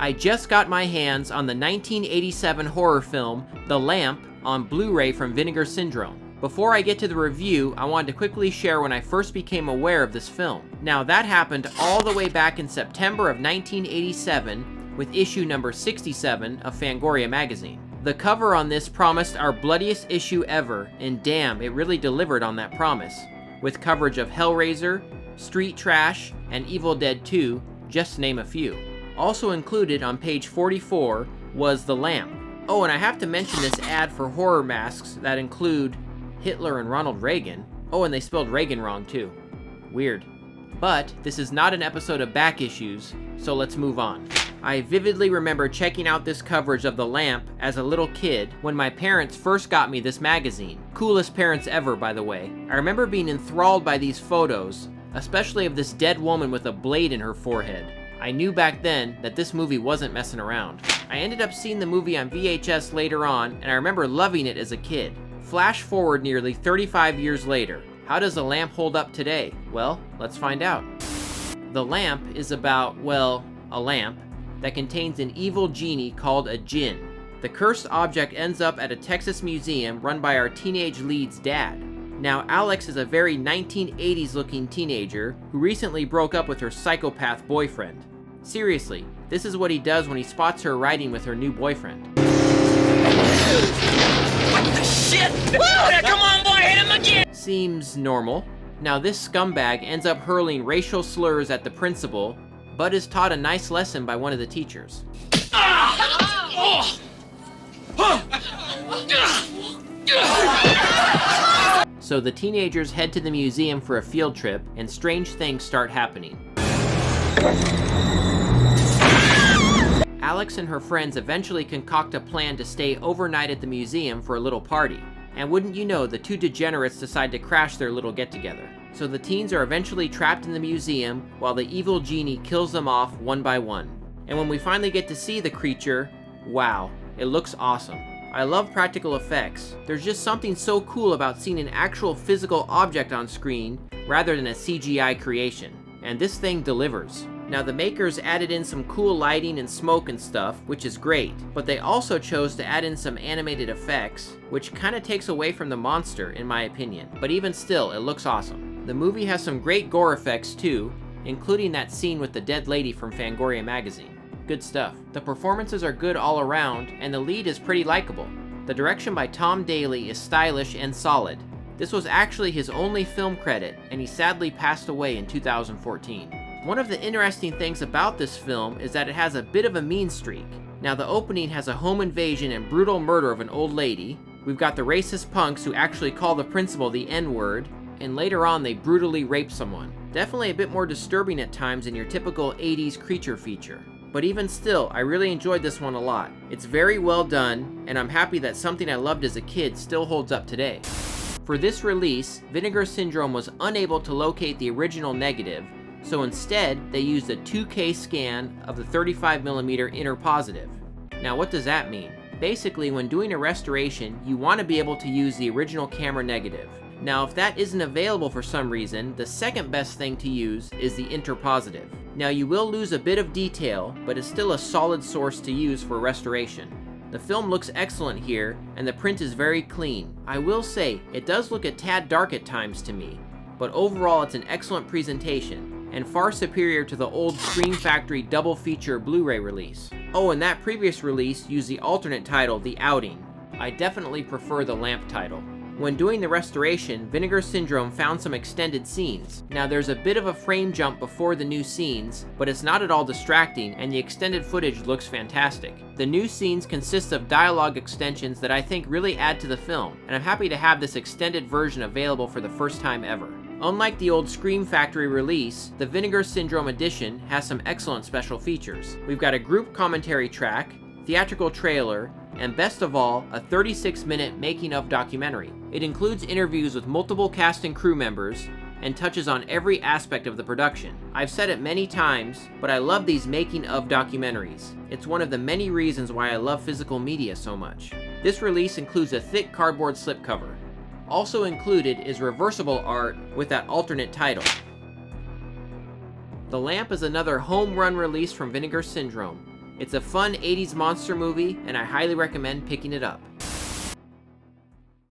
I just got my hands on the 1987 horror film, The Lamp, on Blu-ray from Vinegar Syndrome. Before I get to the review, I wanted to quickly share when I first became aware of this film. Now that happened all the way back in September of 1987 with issue number 67 of Fangoria magazine. The cover on this promised our bloodiest issue ever, and damn, it really delivered on that promise, with coverage of Hellraiser, Street Trash, and Evil Dead 2, just to name a few. Also included on page 44 was The Lamp. Oh, and I have to mention this ad for horror masks that include Hitler and Ronald Reagan. Oh, and they spelled Reagan wrong too. Weird. But this is not an episode of Back Issues, so let's move on. I vividly remember checking out this coverage of The Lamp as a little kid when my parents first got me this magazine. Coolest parents ever, by the way. I remember being enthralled by these photos, especially of this dead woman with a blade in her forehead. I knew back then that this movie wasn't messing around. I ended up seeing the movie on VHS later on, and I remember loving it as a kid. Flash forward nearly 35 years later. How does The Lamp hold up today? Well, let's find out. The Lamp is about, well, a lamp that contains an evil genie called a djinn. The cursed object ends up at a Texas museum run by our teenage lead's dad. Now, Alex is a very 1980s looking teenager who recently broke up with her psychopath boyfriend. Seriously, this is what he does when he spots her riding with her new boyfriend. What the shit? Woo! Come on, boy, hit him again! Seems normal. Now, this scumbag ends up hurling racial slurs at the principal, but is taught a nice lesson by one of the teachers. So the teenagers head to the museum for a field trip, and strange things start happening. Alex and her friends eventually concoct a plan to stay overnight at the museum for a little party. And wouldn't you know, the two degenerates decide to crash their little get-together. So the teens are eventually trapped in the museum while the evil genie kills them off one by one. And when we finally get to see the creature, wow, it looks awesome. I love practical effects. There's just something so cool about seeing an actual physical object on screen rather than a CGI creation. And this thing delivers. Now, the makers added in some cool lighting and smoke and stuff, which is great, but they also chose to add in some animated effects, which kind of takes away from the monster, in my opinion. But even still, it looks awesome. The movie has some great gore effects too, including that scene with the dead lady from Fangoria magazine. Good stuff. The performances are good all around, and the lead is pretty likable. The direction by Tom Daly is stylish and solid. This was actually his only film credit, and he sadly passed away in 2014. One of the interesting things about this film is that it has a bit of a mean streak. Now, the opening has a home invasion and brutal murder of an old lady. We've got the racist punks who actually call the principal the N-word, and later on they brutally rape someone. Definitely a bit more disturbing at times than your typical 80s creature feature. But even still, I really enjoyed this one a lot. It's very well done, and I'm happy that something I loved as a kid still holds up today. For this release, Vinegar Syndrome was unable to locate the original negative, so instead they used a 2K scan of the 35mm inner positive. Now, what does that mean? Basically, when doing a restoration, you want to be able to use the original camera negative. Now, if that isn't available for some reason, the second best thing to use is the interpositive. Now, you will lose a bit of detail, but it's still a solid source to use for restoration. The film looks excellent here, and the print is very clean. I will say, it does look a tad dark at times to me, but overall it's an excellent presentation, and far superior to the old Scream Factory double feature Blu-ray release. Oh, and that previous release used the alternate title, The Outing. I definitely prefer the Lamp title. When doing the restoration, Vinegar Syndrome found some extended scenes. Now, there's a bit of a frame jump before the new scenes, but it's not at all distracting, and the extended footage looks fantastic. The new scenes consist of dialogue extensions that I think really add to the film, and I'm happy to have this extended version available for the first time ever. Unlike the old Scream Factory release, the Vinegar Syndrome edition has some excellent special features. We've got a group commentary track, theatrical trailer, and best of all, a 36-minute making-of documentary. It includes interviews with multiple cast and crew members, and touches on every aspect of the production. I've said it many times, but I love these making-of documentaries. It's one of the many reasons why I love physical media so much. This release includes a thick cardboard slipcover. Also included is reversible art with that alternate title. The Lamp is another home run release from Vinegar Syndrome. It's a fun 80s monster movie, and I highly recommend picking it up.